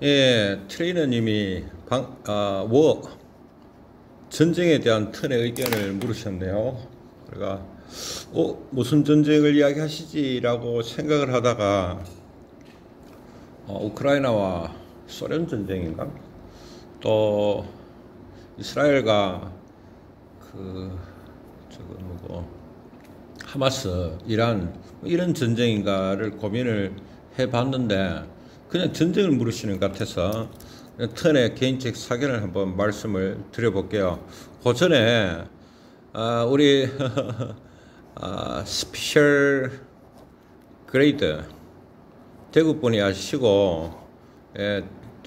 예, 트레이너님이 전쟁에 대한 턴의 의견을 물으셨네요. 그러니까 무슨 전쟁을 이야기하시지라고 생각을 하다가 우크라이나와 소련 전쟁인가? 또 이스라엘과 그 저거 뭐고 하마스, 이란 이런 전쟁인가를 고민을 해봤는데 그냥 전쟁을 물으시는 것 같아서 턴의 개인적 사견을 한번 말씀을 드려볼게요. 그 전에 우리 스페셜 그레이드 대구분이 아시고,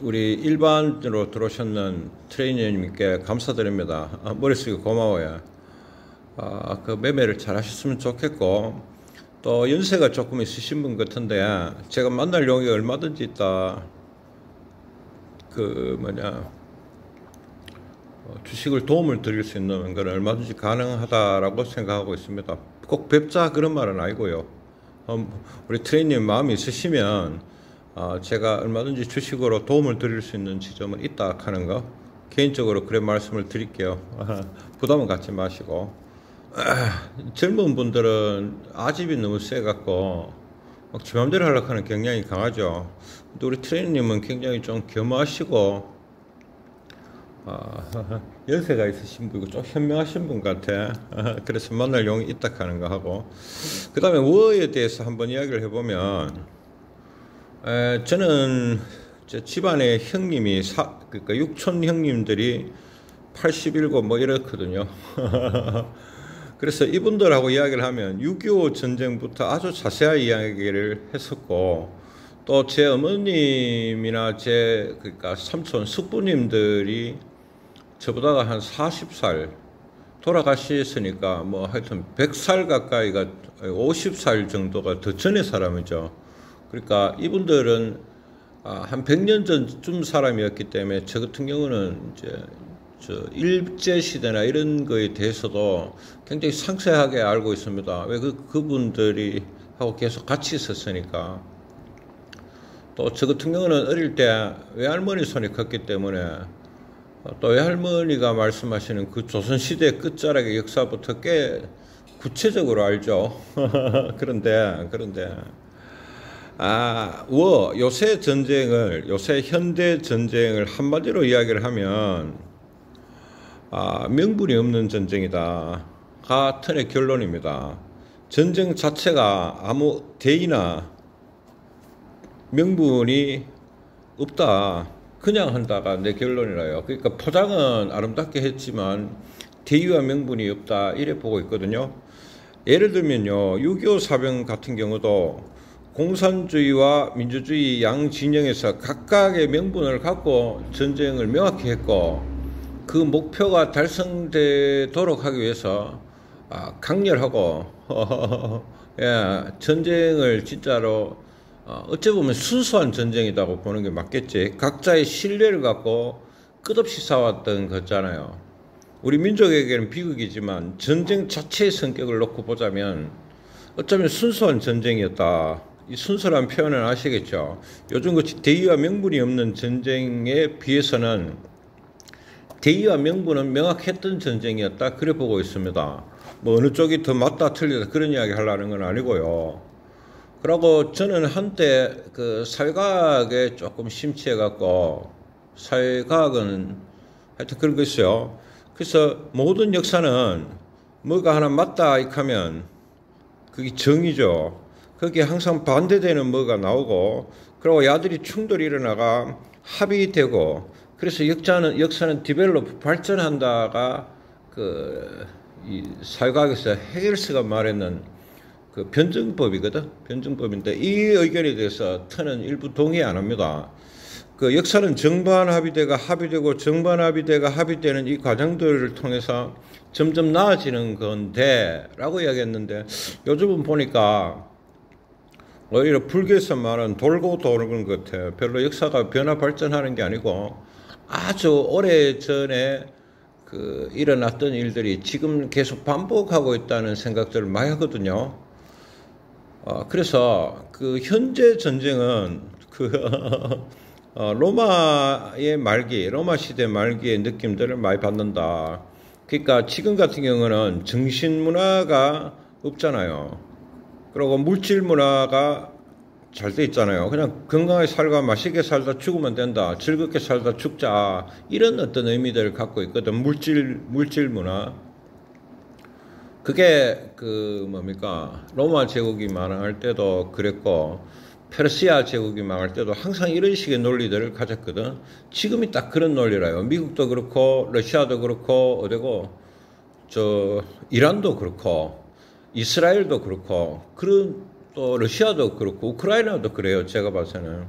우리 일반으로 들어오셨는 트레이너님께 감사드립니다. 머릿속이 고마워요. 그 매매를 잘 하셨으면 좋겠고, 또 연세가 조금 있으신 분 같은데 제가 만날 용이 얼마든지 있다. 주식을 도움을 드릴 수 있는 건 얼마든지 가능하다라고 생각하고 있습니다. 꼭 뵙자 그런 말은 아니고요. 우리 트레이너님 마음이 있으시면 제가 얼마든지 주식으로 도움을 드릴 수 있는 지점은 있다 하는 거 개인적으로 그런 말씀을 드릴게요. 부담은 갖지 마시고. 젊은 분들은 아집이 너무 세갖고 막 지 맘대로 하려고 하는 경향이 강하죠. 근데 우리 트레이너님은 굉장히 좀 겸허하시고 연세가 있으신 분이고 좀 현명하신 분 같아. 그래서 만날 용이 있다 하는 거 하고, 그 다음에 워에 대해서 한번 이야기를 해보면, 저는 제 집안에 형님이 그러니까 육촌 형님들이 87 뭐 이렇거든요. 그래서 이분들하고 이야기를 하면 6.25 전쟁부터 아주 자세한 이야기를 했었고, 또 제 어머님이나 그러니까 삼촌 숙부님들이 저보다가 한 40살 돌아가셨으니까 뭐 하여튼 100살 가까이가 50살 정도가 더 전의 사람이죠. 그러니까 이분들은 한 100년 전쯤 사람이었기 때문에 저 같은 경우는 이제 일제 시대나 이런 거에 대해서도 굉장히 상세하게 알고 있습니다. 왜 그분들이 하고 계속 같이 있었으니까. 또 저 같은 경우는 어릴 때 외할머니 손이 컸기 때문에 또 외할머니가 말씀하시는 그 조선시대 끝자락의 역사부터 꽤 구체적으로 알죠. 그런데 요새 현대 전쟁을 한마디로 이야기를 하면 명분이 없는 전쟁이다가 턴의 결론입니다. 전쟁 자체가 아무 대의나 명분이 없다, 그냥 한다가 내 결론이라요. 그러니까 포장은 아름답게 했지만 대의와 명분이 없다, 이래 보고 있거든요. 예를 들면요, 6.25 사병 같은 경우도 공산주의와 민주주의 양 진영에서 각각의 명분을 갖고 전쟁을 명확히 했고, 그 목표가 달성되도록 하기 위해서 강렬하고 전쟁을 진짜로 어찌 보면 순수한 전쟁이라고 보는 게 맞겠지. 각자의 신뢰를 갖고 끝없이 싸웠던 거잖아요. 우리 민족에게는 비극이지만 전쟁 자체의 성격을 놓고 보자면 어쩌면 순수한 전쟁이었다. 이 순수한 표현은 아시겠죠. 요즘같이 대의와 명분이 없는 전쟁에 비해서는 대의와 명분은 명확했던 전쟁이었다, 그래 보고 있습니다. 뭐 어느 쪽이 더 맞다 틀리다 그런 이야기 하려는 건 아니고요. 그러고 저는 한때 그 사회과학에 조금 심취해갖고, 사회과학은 하여튼 그런 거 있어요. 그래서 모든 역사는 뭐가 하나 맞다 하면 그게 정의죠. 거기에 항상 반대되는 뭐가 나오고, 그리고 야들이 충돌이 일어나가 합의되고, 그래서 역사는 디벨롭 발전한다가 이 사회과학에서 헤겔스가 말했는 그 변증법이거든. 변증법인데 이 의견에 대해서 턴은 일부 동의 안 합니다. 그 역사는 정반 합의대가 합의되고 정반 합의대가 합의되는 이 과정들을 통해서 점점 나아지는 건데 라고 이야기했는데, 요즘은 보니까 오히려 불교에서 말하는 돌고 도는 것 같아요. 별로 역사가 변화 발전하는 게 아니고 아주 오래전에 일어났던 일들이 지금 계속 반복하고 있다는 생각들을 많이 하거든요. 그래서 그 현재 전쟁은 로마의 말기, 로마 시대 말기의 느낌들을 많이 받는다. 그러니까 지금 같은 경우는 정신 문화가 없잖아요. 그리고 물질 문화가 잘 돼 있잖아요. 그냥 건강하게 살고 맛있게 살다 죽으면 된다. 즐겁게 살다 죽자. 이런 어떤 의미들을 갖고 있거든. 물질 문화. 그게 로마 제국이 망할 때도 그랬고 페르시아 제국이 망할 때도 항상 이런 식의 논리들을 가졌거든. 지금이 딱 그런 논리라요. 미국도 그렇고 러시아도 그렇고 어디고 이란도 그렇고 이스라엘도 그렇고 또 러시아도 그렇고 우크라이나도 그래요. 제가 봐서는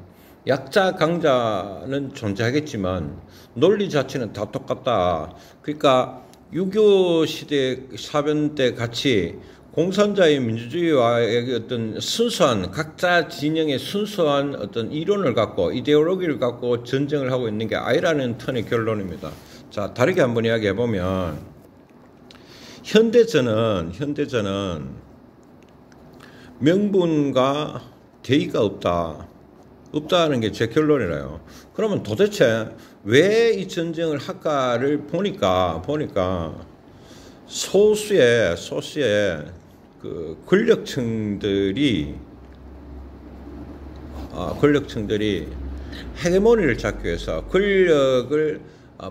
약자 강자는 존재하겠지만 논리 자체는 다 똑같다. 그러니까 6.25 시대 사변 때 같이 공산주의 민주주의와의 어떤 순수한 각자 진영의 순수한 어떤 이론을 갖고 이데올로기를 갖고 전쟁을 하고 있는 게 아니라는 턴의 결론입니다. 자, 다르게 한번 이야기해 보면 현대전은 명분과 대의가 없다는 게 제 결론이라요. 그러면 도대체 왜 이 전쟁을 할까를 보니까 소수의 그 권력층들이 헤게모니를 잡기 위해서 권력을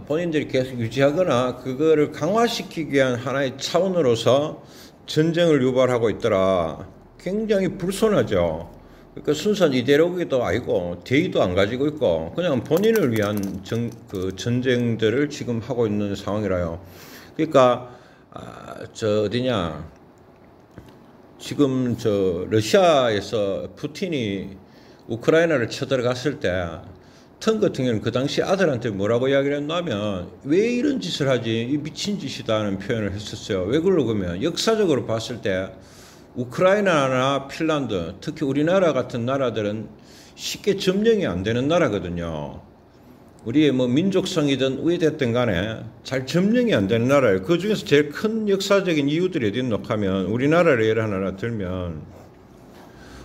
본인들이 계속 유지하거나 그거를 강화시키기 위한 하나의 차원으로서 전쟁을 유발하고 있더라. 굉장히 불손하죠. 그러니까 순수한 이데올로기도 아니고 대의도 안 가지고 있고 그냥 본인을 위한 전쟁들을 지금 하고 있는 상황이라요. 그러니까 지금 러시아에서 푸틴이 우크라이나를 쳐들어갔을 때 턴 같은 경우는 그 당시 아들한테 뭐라고 이야기를 했냐면 왜 이런 짓을 하지? 이 미친 짓이다는 표현을 했었어요. 왜 그러냐면 역사적으로 봤을 때 우크라이나나 핀란드, 특히 우리나라 같은 나라들은 쉽게 점령이 안 되는 나라거든요. 우리의 민족성이든 우회됐든 간에 잘 점령이 안 되는 나라예요. 그 중에서 제일 큰 역사적인 이유들이 어디 있노 하면 우리나라를 예를 하나 들면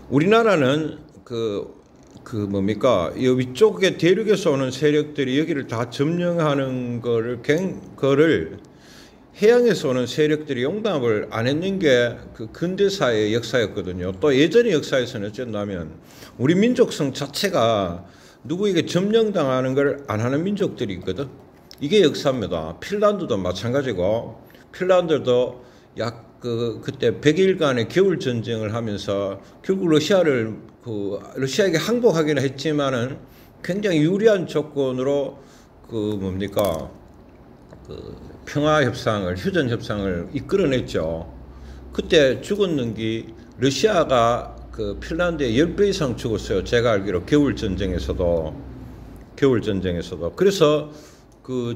우리나라는 이 위쪽에 대륙에서 오는 세력들이 여기를 다 점령하는 거를 해양에서 오는 세력들이 용납을 안 했는 게 그 근대사의 역사였거든요. 또 예전의 역사에서는 어쨌냐면 우리 민족성 자체가 누구에게 점령당하는 걸 안 하는 민족들이 있거든. 이게 역사입니다. 핀란드도 마찬가지고 핀란드도 그때 100일간의 겨울 전쟁을 하면서 결국 러시아에게 항복하기는 했지만은 굉장히 유리한 조건으로 휴전 협상을 이끌어냈죠. 그때 죽었는 게 러시아가 핀란드의 10배 이상 죽었어요. 제가 알기로 겨울 전쟁에서도. 그래서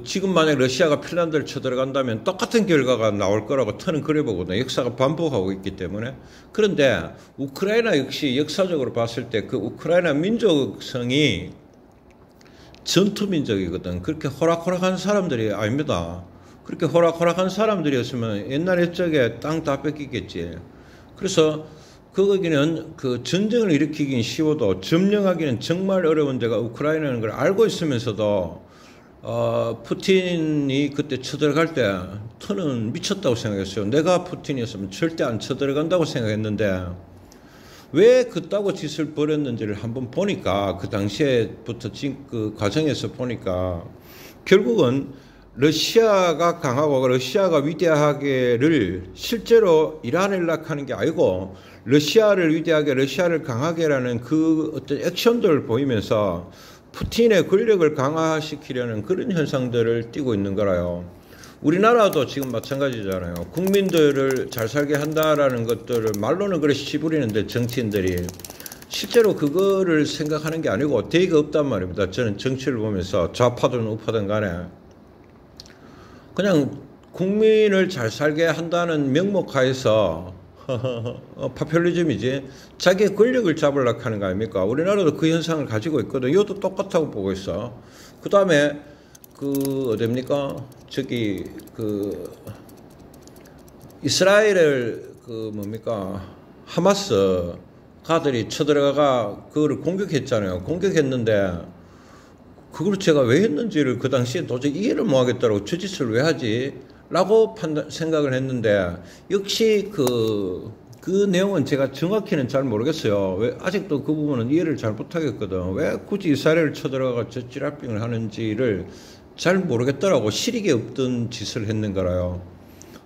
지금 만약 러시아가 핀란드를 쳐들어간다면 똑같은 결과가 나올 거라고 저는 그래 보거든요. 역사가 반복하고 있기 때문에. 그런데 우크라이나 역시 역사적으로 봤을 때 그 우크라이나 민족성이 전투민족이거든. 그렇게 호락호락한 사람들이 아닙니다. 그렇게 호락호락한 사람들이었으면 옛날 옛적에 땅 다 뺏기겠지. 그래서 거기는 전쟁을 일으키긴 쉬워도 점령하기는 정말 어려운 데가 우크라이나라는 걸 알고 있으면서도 푸틴이 그때 쳐들어갈 때 저는 미쳤다고 생각했어요. 내가 푸틴이었으면 절대 안 쳐들어간다고 생각했는데 왜 그따구 짓을 벌였는지를 한번 보니까 그 당시에부터 그 과정에서 보니까 결국은 러시아가 강하고 러시아가 위대하게를 실제로 일환을락하는 게 아니고 러시아를 위대하게 러시아를 강하게라는 그 어떤 액션들을 보이면서 푸틴의 권력을 강화시키려는 그런 현상들을 띠고 있는 거라요. 우리나라도 지금 마찬가지잖아요. 국민들을 잘 살게 한다라는 것들을 말로는 그래 시부리는데 정치인들이 실제로 그거를 생각하는 게 아니고 대의가 없단 말입니다. 저는 정치를 보면서 좌파든 우파든 간에 그냥 국민을 잘 살게 한다는 명목 하에서 파퓰리즘이지 자기의 권력을 잡으려고 하는 거 아닙니까? 우리나라도 그 현상을 가지고 있거든. 이것도 똑같다고 보고 있어. 그 다음에 어딥니까? 이스라엘을 하마스 가들이 쳐들어가 그거를 공격했잖아요. 공격했는데 그걸 제가 왜 했는지를 그 당시에 도저히 이해를 못 하겠더라고. 저 짓을 왜 하지? 라고 생각을 했는데, 역시 그 내용은 제가 정확히는 잘 모르겠어요. 왜, 아직도 그 부분은 이해를 잘 못하겠거든. 왜 굳이 이스라엘을 쳐들어가 저 찌라빙을 하는지를 잘 모르겠더라고. 실익이 없던 짓을 했는가라요.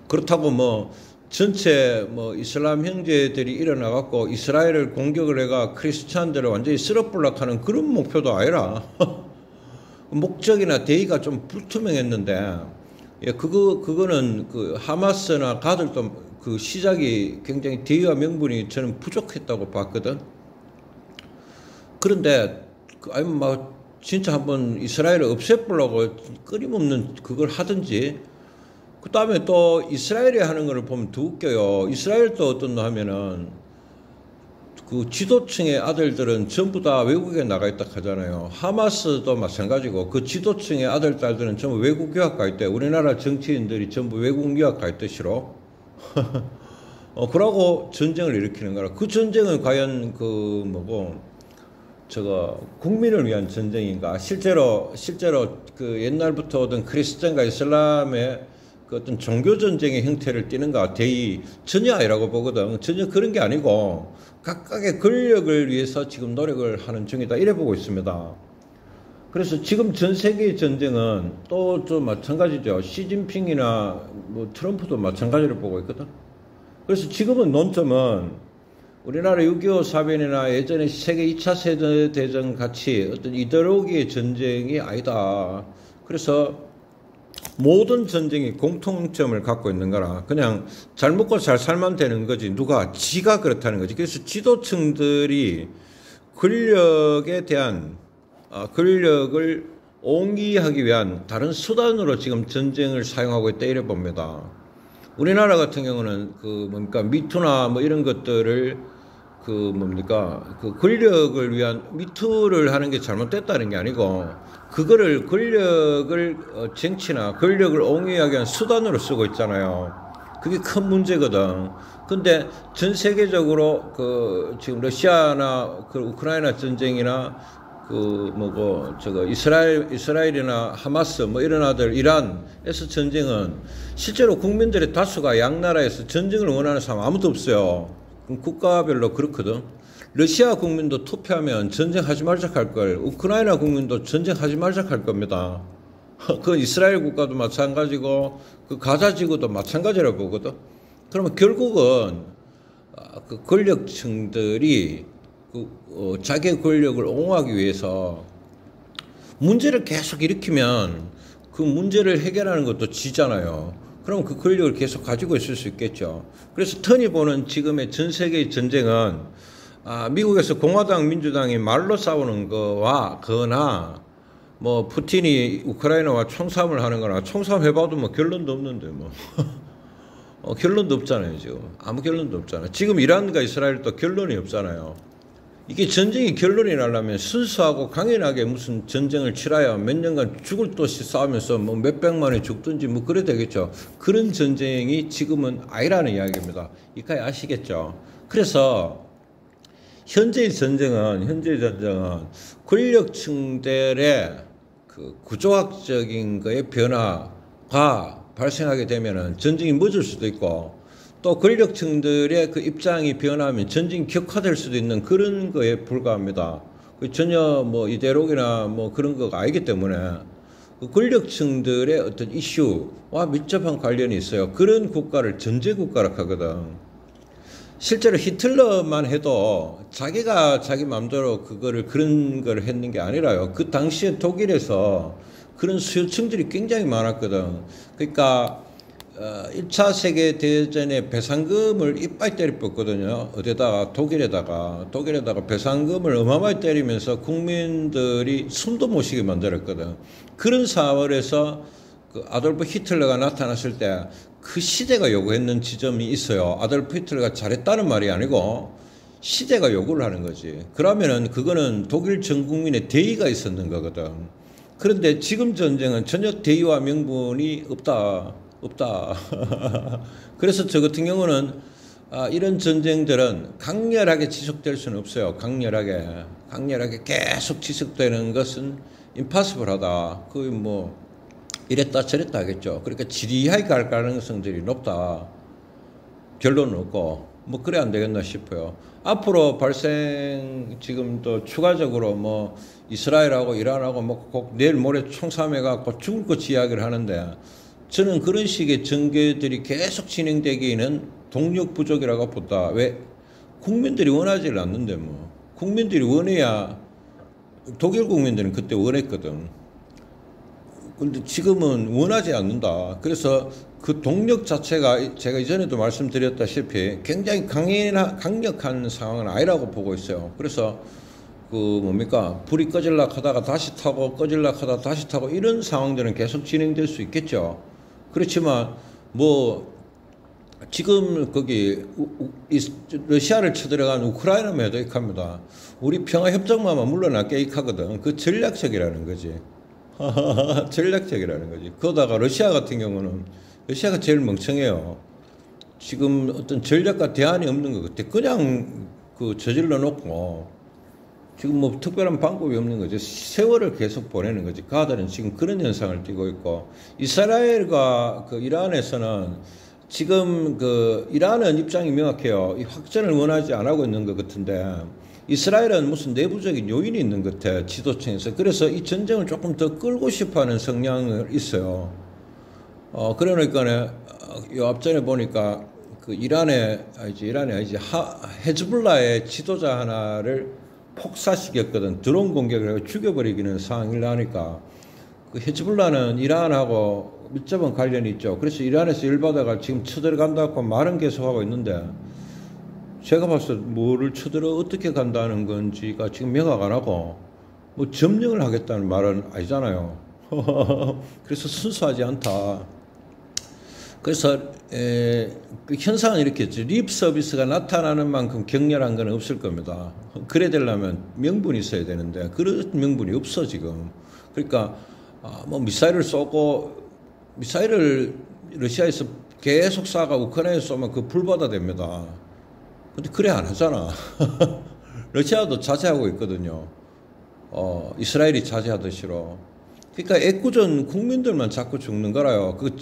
그렇다고 뭐, 전체 뭐 이슬람 형제들이 일어나갖고 이스라엘을 공격을 해가 크리스찬들을 완전히 쓸어불락하는 그런 목표도 아니라 목적이나 대의가 좀 불투명했는데, 예, 그거는 그 하마스나 가들도 그 시작이 굉장히 대의와 명분이 저는 부족했다고 봤거든. 그런데 아니 막 진짜 한번 이스라엘을 없애보려고 끊임없는 그걸 하든지, 그 다음에 또 이스라엘이 하는 거를 보면 더 웃겨요. 이스라엘도 어떤 거 하면은 그 지도층의 아들들은 전부 다 외국에 나가 있다 하잖아요. 하마스도 마찬가지고 그 지도층의 아들, 딸들은 전부 외국 유학 가 있대. 우리나라 정치인들이 전부 외국 유학 가 있듯이로. 그러고 전쟁을 일으키는 거라. 그 전쟁은 과연 그 뭐고 저거 국민을 위한 전쟁인가? 실제로 그 옛날부터 오던 크리스천과 이슬람의 그 어떤 종교 전쟁의 형태를 띠는가? 대의 전혀 아니라고 보거든. 전혀 그런 게 아니고 각각의 권력을 위해서 지금 노력을 하는 중이다. 이래 보고 있습니다. 그래서 지금 전 세계의 전쟁은 또 좀 마찬가지죠. 시진핑이나 뭐 트럼프도 마찬가지로 보고 있거든. 그래서 지금은 논점은 우리나라 6.25 사변이나 예전에 세계 2차 세계대전 같이 어떤 이데올로기의 전쟁이 아니다. 그래서 모든 전쟁이 공통점을 갖고 있는 거라. 그냥 잘 먹고 잘 살면 되는 거지. 누가? 지가 그렇다는 거지. 그래서 지도층들이 권력에 대한 권력을 옹기하기 위한 다른 수단으로 지금 전쟁을 사용하고 있다 이래 봅니다. 우리나라 같은 경우는 그 뭡니까 미투나 뭐 이런 것들을 그 뭡니까 그 권력을 위한 미투를 하는 게 잘못됐다는 게 아니고 그거를 권력을 정치나 권력을 옹호하기 위한 수단으로 쓰고 있잖아요. 그게 큰 문제거든. 근데 전 세계적으로 그 지금 러시아나 그 우크라이나 전쟁이나 그 뭐고 저거 이스라엘이나 하마스 뭐 이런 아들 이란에서 전쟁은 실제로 국민들의 다수가 양 나라에서 전쟁을 원하는 사람 아무도 없어요. 국가별로 그렇거든. 러시아 국민도 투표하면 전쟁하지 말자 할 걸. 우크라이나 국민도 전쟁하지 말자 할 겁니다. 그 이스라엘 국가도 마찬가지고 그 가자 지구도 마찬가지라고 보거든. 그러면 결국은 그 권력층들이 자기의 권력을 옹호하기 위해서 문제를 계속 일으키면 그 문제를 해결하는 것도 지잖아요. 그럼 그 권력을 계속 가지고 있을 수 있겠죠. 그래서 턴이 보는 지금의 전 세계의 전쟁은 미국에서 공화당, 민주당이 말로 싸우는 거와 거나 뭐 푸틴이 우크라이나와 총싸움을 하는 거나 총싸움 해봐도 뭐 결론도 없는데 뭐 결론도 없잖아요. 지금 아무 결론도 없잖아요. 지금 이란과 이스라엘도 결론이 없잖아요. 이게 전쟁이 결론이 나려면 순수하고 강인하게 무슨 전쟁을 치러야 몇 년간 죽을 듯이 싸우면서 뭐 몇백만이 죽든지 뭐 그래 되겠죠. 그런 전쟁이 지금은 아니라는 이야기입니다. 이까지 아시겠죠. 그래서 현재의 전쟁은 권력층들의 그 구조학적인 거의 변화가 발생하게 되면은 전쟁이 멎을 수도 있고 또 권력층들의 그 입장이 변하면 전쟁이 격화될 수도 있는 그런 거에 불과합니다. 전혀 뭐 이데올로기나 뭐 그런 거가 아니기 때문에 그 권력층들의 어떤 이슈와 밀접한 관련이 있어요. 그런 국가를 전제국가라고 하거든. 실제로 히틀러만 해도 자기가 자기 마음대로 그런 걸 했는 게 아니라요. 그 당시에 독일에서 그런 수요층들이 굉장히 많았거든. 그러니까 1차 세계대전에 배상금을 이빨 때려 뽑거든요. 어디다가 독일에다가 배상금을 어마어마하게 때리면서 국민들이 숨도 못 쉬게 만들었거든. 그런 사월에서 그 아돌프 히틀러가 나타났을 때 그 시대가 요구했는 지점이 있어요. 아돌프 히틀러가 잘했다는 말이 아니고 시대가 요구를 하는 거지. 그러면은 그거는 독일 전 국민의 대의가 있었는 거거든. 그런데 지금 전쟁은 전혀 대의와 명분이 없다. 그래서 저 같은 경우는 이런 전쟁들은 강렬하게 지속될 수는 없어요. 강렬하게 계속 지속되는 것은 임파서블하다. 그 뭐 이랬다 저랬다 하겠죠. 그러니까 지리하게 갈 가능성들이 높다. 결론은 없고 뭐 그래 안 되겠나 싶어요. 앞으로 발생 지금 또 추가적으로 뭐 이스라엘하고 이란하고 뭐 꼭 내일 모레 총싸움해 갖고 죽을 것 이야기를 하는데 저는 그런 식의 전개들이 계속 진행되기에는 동력 부족이라고 본다. 왜? 국민들이 원하지를 않는데 뭐 국민들이 원해야 독일 국민들은 그때 원했거든. 근데 지금은 원하지 않는다. 그래서 그 동력 자체가 제가 이전에도 말씀드렸다시피 굉장히 강력한 상황은 아니라고 보고 있어요. 그래서 그 뭡니까 불이 꺼질라 하다가 다시 타고 꺼질라 하다가 다시 타고 이런 상황들은 계속 진행될 수 있겠죠. 그렇지만 뭐 지금 거기 러시아를 쳐들어간 우크라이나만 해도 익합니다. 우리 평화협정만 물러나게 익하거든. 그 전략적이라는 거지. 전략적이라는 거지. 그러다가 러시아 같은 경우는 러시아가 제일 멍청해요. 지금 어떤 전략과 대안이 없는 것 같아. 그냥 그 저질러 놓고 지금 뭐 특별한 방법이 없는 거지. 세월을 계속 보내는 거지. 가들은 지금 그런 현상을 띠고 있고 이스라엘과 그 이란에서는 지금 그 이란은 입장이 명확해요. 이 확전을 원하지 않고 하고 있는 것 같은데 이스라엘은 무슨 내부적인 요인이 있는 것 같아. 지도층에서. 그래서 이 전쟁을 조금 더 끌고 싶어하는 성향이 있어요. 그러니까 요 앞전에 보니까 그 이란이 아니지 헤즈볼라의 지도자 하나를 폭사시켰거든. 드론 공격을 하고 죽여버리기는 상황을 하니까 그 헤즈볼라는 이란하고 밀접한 관련이 있죠. 그래서 이란에서 열받아가 지금 쳐들어간다고 말은 계속하고 있는데 제가 봤을 때 뭐를 쳐들어 어떻게 간다는 건지가 지금 명확 안 하고 뭐 점령을 하겠다는 말은 아니잖아요. 그래서 순수하지 않다. 그래서 그 현상은 이렇게 있죠. 립 서비스가 나타나는 만큼 격렬한 건 없을 겁니다. 그래 되려면 명분이 있어야 되는데 그런 명분이 없어 지금. 그러니까 뭐 미사일을 쏘고 미사일을 러시아에서 계속 쏴가 우크라이나에 쏘면 그 불바다 됩니다. 근데 그래 안 하잖아. 러시아도 자제하고 있거든요. 이스라엘이 자제하듯이로. 그러니까 애꿎은 국민들만 자꾸 죽는 거라요. 그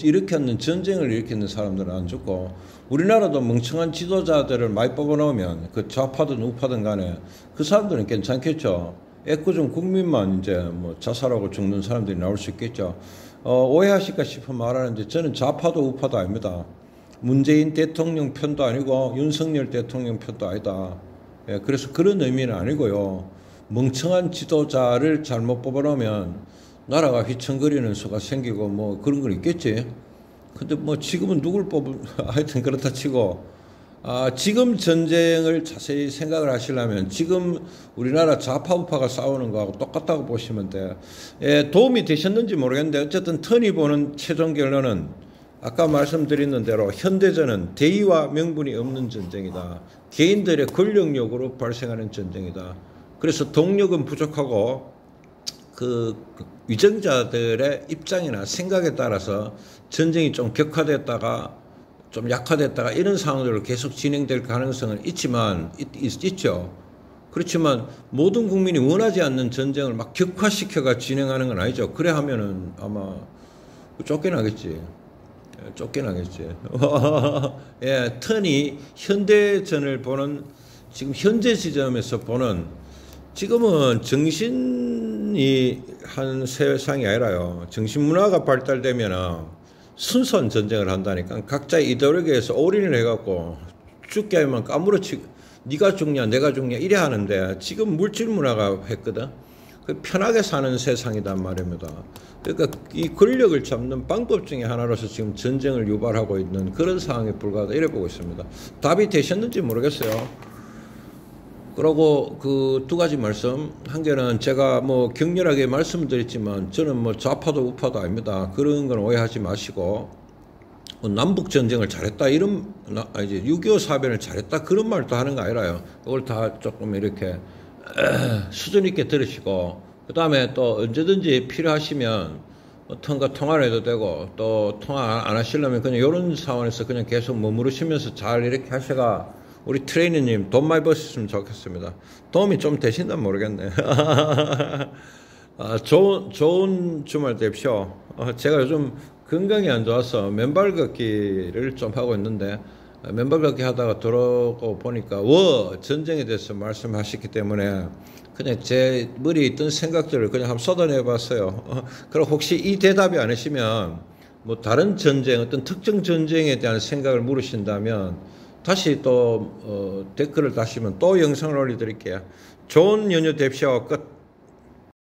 전쟁을 일으키는 사람들은 안 죽고 우리나라도 멍청한 지도자들을 많이 뽑아놓으면 그 좌파든 우파든 간에 그 사람들은 괜찮겠죠. 애꿎은 국민만 이제 뭐 자살하고 죽는 사람들이 나올 수 있겠죠. 오해하실까 싶어 말하는데 저는 좌파도 우파도 아닙니다. 문재인 대통령 편도 아니고 윤석열 대통령 편도 아니다. 예, 그래서 그런 의미는 아니고요. 멍청한 지도자를 잘못 뽑아놓으면 나라가 휘청거리는 수가 생기고 뭐 그런 건 있겠지. 근데 뭐 지금은 누굴 뽑은 하여튼 그렇다 치고 지금 전쟁을 자세히 생각을 하시려면 지금 우리나라 좌파 우파가 싸우는 거하고 똑같다고 보시면 돼. 예, 도움이 되셨는지 모르겠는데 어쨌든 턴이 보는 최종 결론은 아까 말씀드린 대로 현대전은 대의와 명분이 없는 전쟁이다. 개인들의 권력욕으로 발생하는 전쟁이다. 그래서 동력은 부족하고 그 위정자들의 입장이나 생각에 따라서 전쟁이 좀 격화됐다가 좀 약화됐다가 이런 상황으로 계속 진행될 가능성은 있죠. 그렇지만 모든 국민이 원하지 않는 전쟁을 막 격화시켜가 진행하는 건 아니죠. 그래 하면은 아마 쫓겨나겠지. 예, 턴이 현대전을 보는 지금 현재 지점에서 보는 지금은 정신이 한 세상이 아니라요. 정신문화가 발달되면 순수한 전쟁을 한다니까. 각자의 이데올로기에서 올인을 해갖고 죽게 하면 까무러치고 네가 죽냐 내가 죽냐 이래 하는데 지금 물질문화가 했거든. 편하게 사는 세상이란 말입니다. 그러니까 이 권력을 잡는 방법 중에 하나로서 지금 전쟁을 유발하고 있는 그런 상황에 불과하다 이래 보고 있습니다. 답이 되셨는지 모르겠어요. 그리고 그 두 가지 말씀, 한 개는 제가 뭐 격렬하게 말씀드렸지만 저는 뭐 좌파도 우파도 아닙니다. 그런 건 오해하지 마시고 뭐 남북 전쟁을 잘했다 이런 이제 6.25 사변을 잘했다 그런 말도 하는 거 아니라요. 그걸 다 조금 이렇게 수준 있게 들으시고 그 다음에 또 언제든지 필요하시면 통화를 해도 되고 또 통화 안 하시려면 그냥 이런 상황에서 그냥 계속 머무르시면서 잘 이렇게 하셔가 우리 트레이너님 돈 많이 버셨으면 좋겠습니다. 도움이 좀 되신다면 모르겠네. 좋은 주말 되십시오. 제가 요즘 건강이 안 좋아서 맨발 걷기를 좀 하고 있는데, 맨발 걷기 하다가 들어오고 보니까, 전쟁에 대해서 말씀하셨기 때문에, 그냥 제 머리에 있던 생각들을 그냥 한번 쏟아내 봤어요. 그럼 혹시 이 대답이 아니시면, 뭐 다른 전쟁, 어떤 특정 전쟁에 대한 생각을 물으신다면, 다시 또, 댓글을 다시면 또 영상을 올려드릴게요. 좋은 연휴 되십시오. 끝.